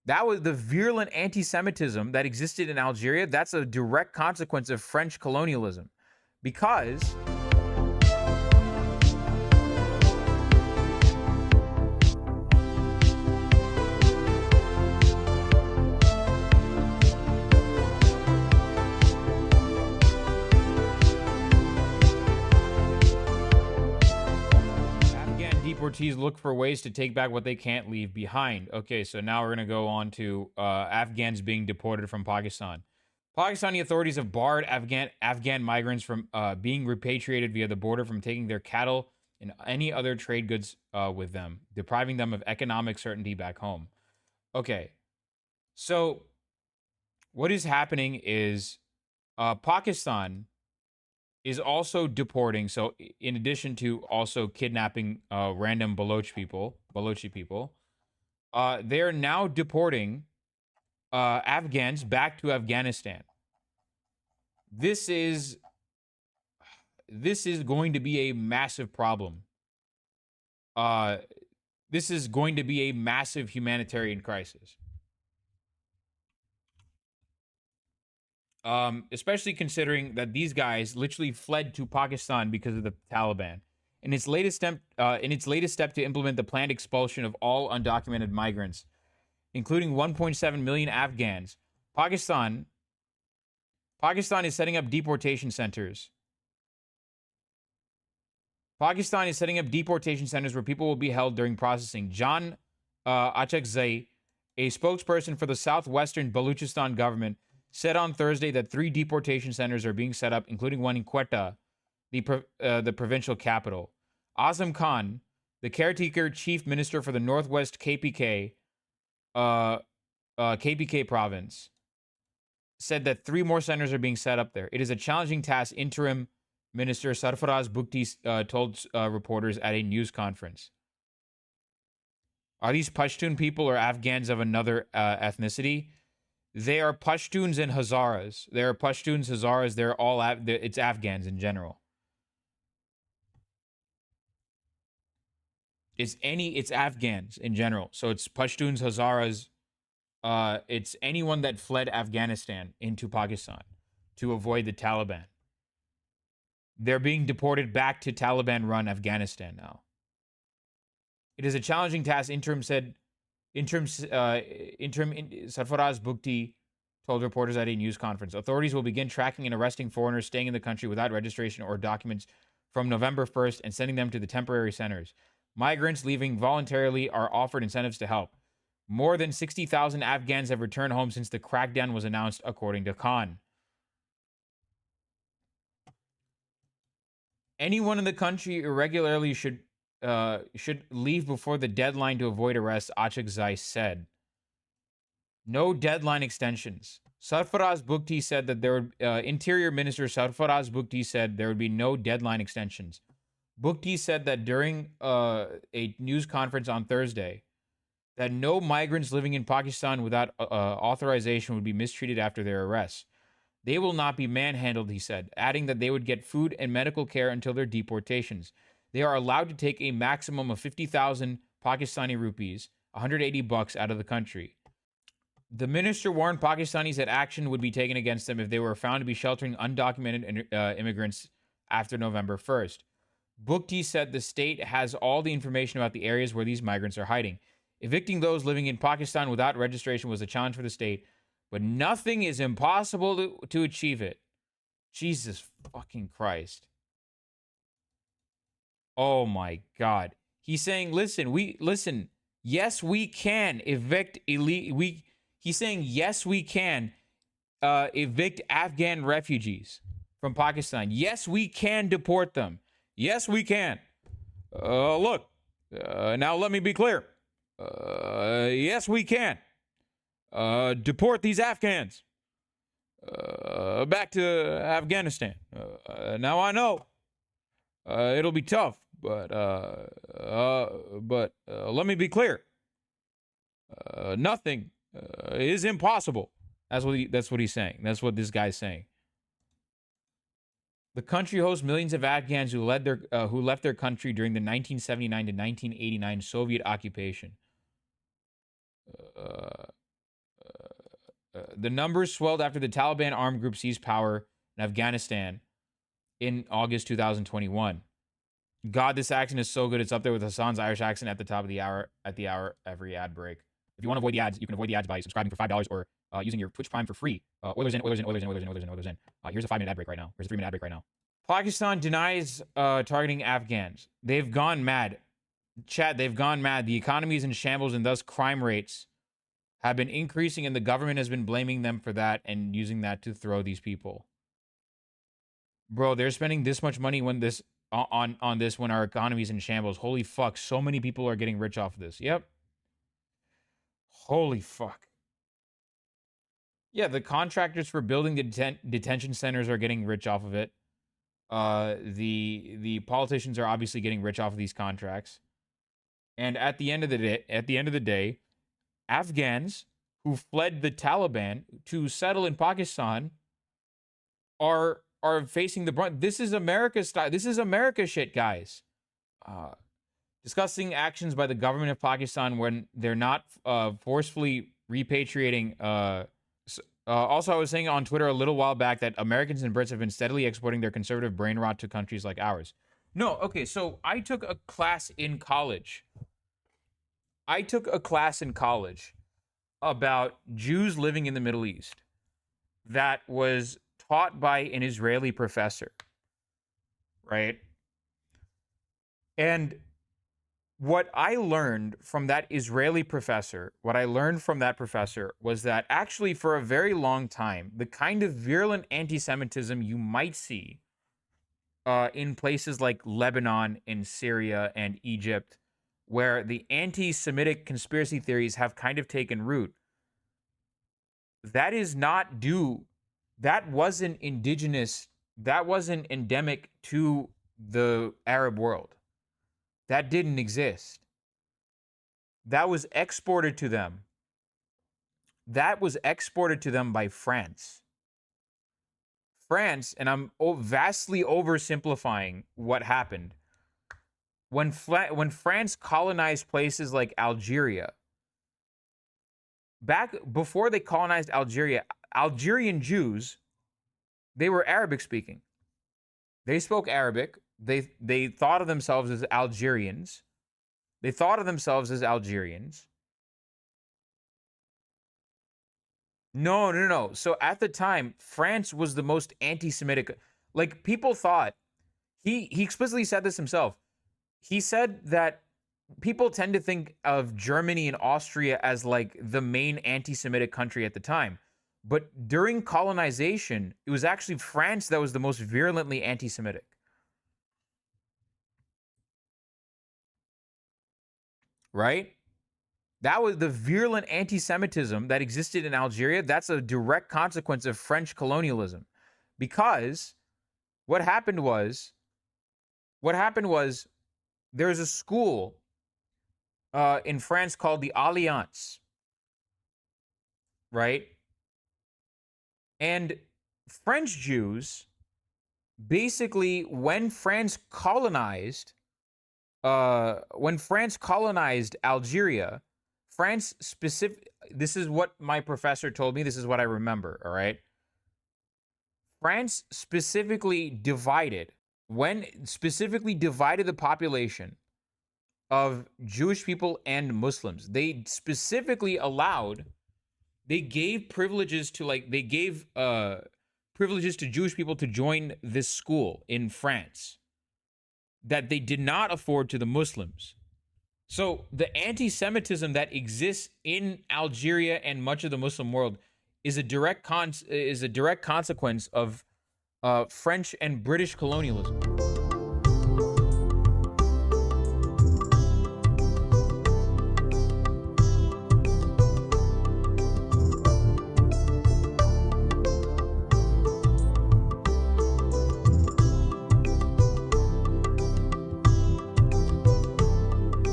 That was the virulent anti-Semitism that existed in Algeria. That's a direct consequence of French colonialism, because deportees look for ways to take back what they can't leave behind. Okay, so now we're going to go on to Afghans being deported from Pakistan. Pakistani authorities have barred Afghan migrants from being repatriated via the border from taking their cattle and any other trade goods with them, depriving them of economic certainty back home. Okay, so what is happening is Pakistan is also deporting. So in addition to also kidnapping random Balochi people, they're now deporting Afghans back to Afghanistan. This is going to be a massive problem. This is going to be a massive humanitarian crisis. Especially considering that these guys literally fled to Pakistan because of the Taliban. In its latest step to implement the planned expulsion of all undocumented migrants, including 1.7 million Afghans, Pakistan is setting up deportation centers. Pakistan is setting up deportation centers where people will be held during processing. John Achakzai, a spokesperson for the southwestern Baluchistan government, said on Thursday that 3 deportation centers are being set up, including one in Quetta, the provincial capital. Azam Khan, the caretaker chief minister for the Northwest KPK province, said that 3 more centers are being set up there. It is a challenging task, interim minister Sarfaraz Bukti told reporters at a news conference. Are these Pashtun people or Afghans of another ethnicity? They are Pashtuns and Hazaras. They are Pashtuns, Hazaras. They're all, it's Afghans in general. It's Afghans in general. So it's Pashtuns, Hazaras. It's anyone that fled Afghanistan into Pakistan to avoid the Taliban. They're being deported back to Taliban-run Afghanistan now. It is a challenging task, Interim Sarfaraz Bukti told reporters at a news conference. Authorities will begin tracking and arresting foreigners staying in the country without registration or documents from November 1st and sending them to the temporary centers. Migrants leaving voluntarily are offered incentives to help. More than 60,000 Afghans have returned home since the crackdown was announced, according to Khan. Anyone in the country irregularly should leave before the deadline to avoid arrest, Achakzai said. No deadline extensions. Sarfaraz Bukti said that Interior Minister Sarfaraz Bukti said there would be no deadline extensions. Bukti said that during a news conference on Thursday that no migrants living in Pakistan without authorization would be mistreated after their arrests. They will not be manhandled, he said, adding that they would get food and medical care until their deportations. They are allowed to take a maximum of 50,000 Pakistani rupees, $180 out of the country. The minister warned Pakistanis that action would be taken against them if they were found to be sheltering undocumented immigrants after November 1st. Bukti said the state has all the information about the areas where these migrants are hiding. Evicting those living in Pakistan without registration was a challenge for the state, but nothing is impossible to achieve it. Jesus fucking Christ. Oh my God. He's saying, listen, yes, we can evict he's saying, yes, we can evict Afghan refugees from Pakistan. Yes, we can deport them. Yes, we can. Look, now let me be clear. Yes, we can deport these Afghans back to Afghanistan. Now I know it'll be tough, but let me be clear. Nothing is impossible. That's what he's saying. That's what this guy's saying. The country hosts millions of Afghans who left their country during the 1979 to 1989 Soviet occupation. The numbers swelled after the Taliban armed group seized power in Afghanistan in August 2021. God, this accent is so good. It's up there with Hassan's Irish accent at the top of the hour, every ad break. If you want to avoid the ads, you can avoid the ads by subscribing for $5 or using your Twitch Prime for free. Oilers in. Here's a 5-minute ad break right now. Here's a 3-minute ad break right now. Pakistan denies targeting Afghans. They've gone mad. Chat, they've gone mad. The economy is in shambles and thus crime rates have been increasing, and the government has been blaming them for that and using that to throw these people. Bro, they're spending this much money when this on this when our economy is in shambles. Holy fuck, so many people are getting rich off of this. Yep. Holy fuck. Yeah, the contractors for building the detention centers are getting rich off of it. The politicians are obviously getting rich off of these contracts. And at the end of the day, Afghans who fled the Taliban to settle in Pakistan are facing the brunt. This is America style. This is America shit, guys. Discussing actions by the government of Pakistan when they're not forcefully repatriating. Also, I was saying on Twitter a little while back that Americans and Brits have been steadily exporting their conservative brain rot to countries like ours. No, okay, so I took a class in college. About Jews living in the Middle East that was taught by an Israeli professor, right? And what I learned from that Israeli professor, was that actually for a very long time, the kind of virulent anti-Semitism you might see in places like Lebanon and Syria and Egypt, where the anti-Semitic conspiracy theories have kind of taken root, that wasn't indigenous, that wasn't endemic to the Arab world. That didn't exist. That was exported to them. That was exported to them by France. France, and I'm vastly oversimplifying what happened. When France colonized places like Algeria, back before they colonized Algeria, Algerian Jews, they were Arabic speaking. They spoke Arabic. They thought of themselves as Algerians. No. So at the time, France was the most anti-Semitic. Like, people thought, he explicitly said this himself. He said that people tend to think of Germany and Austria as like the main anti-Semitic country at the time. But during colonization, it was actually France that was the most virulently anti-Semitic. Right? That was the virulent anti-Semitism that existed in Algeria. That's a direct consequence of French colonialism. Because what happened was there's a school in France called the Alliance, right? And French Jews, basically, when France colonized Algeria, this is what my professor told me, this is what I remember, all right? France specifically divided the population of Jewish people and Muslims. They specifically gave privileges to privileges to Jewish people to join this school in France that they did not afford to the Muslims. So the anti-Semitism that exists in Algeria and much of the Muslim world is a direct consequence of French and British colonialism.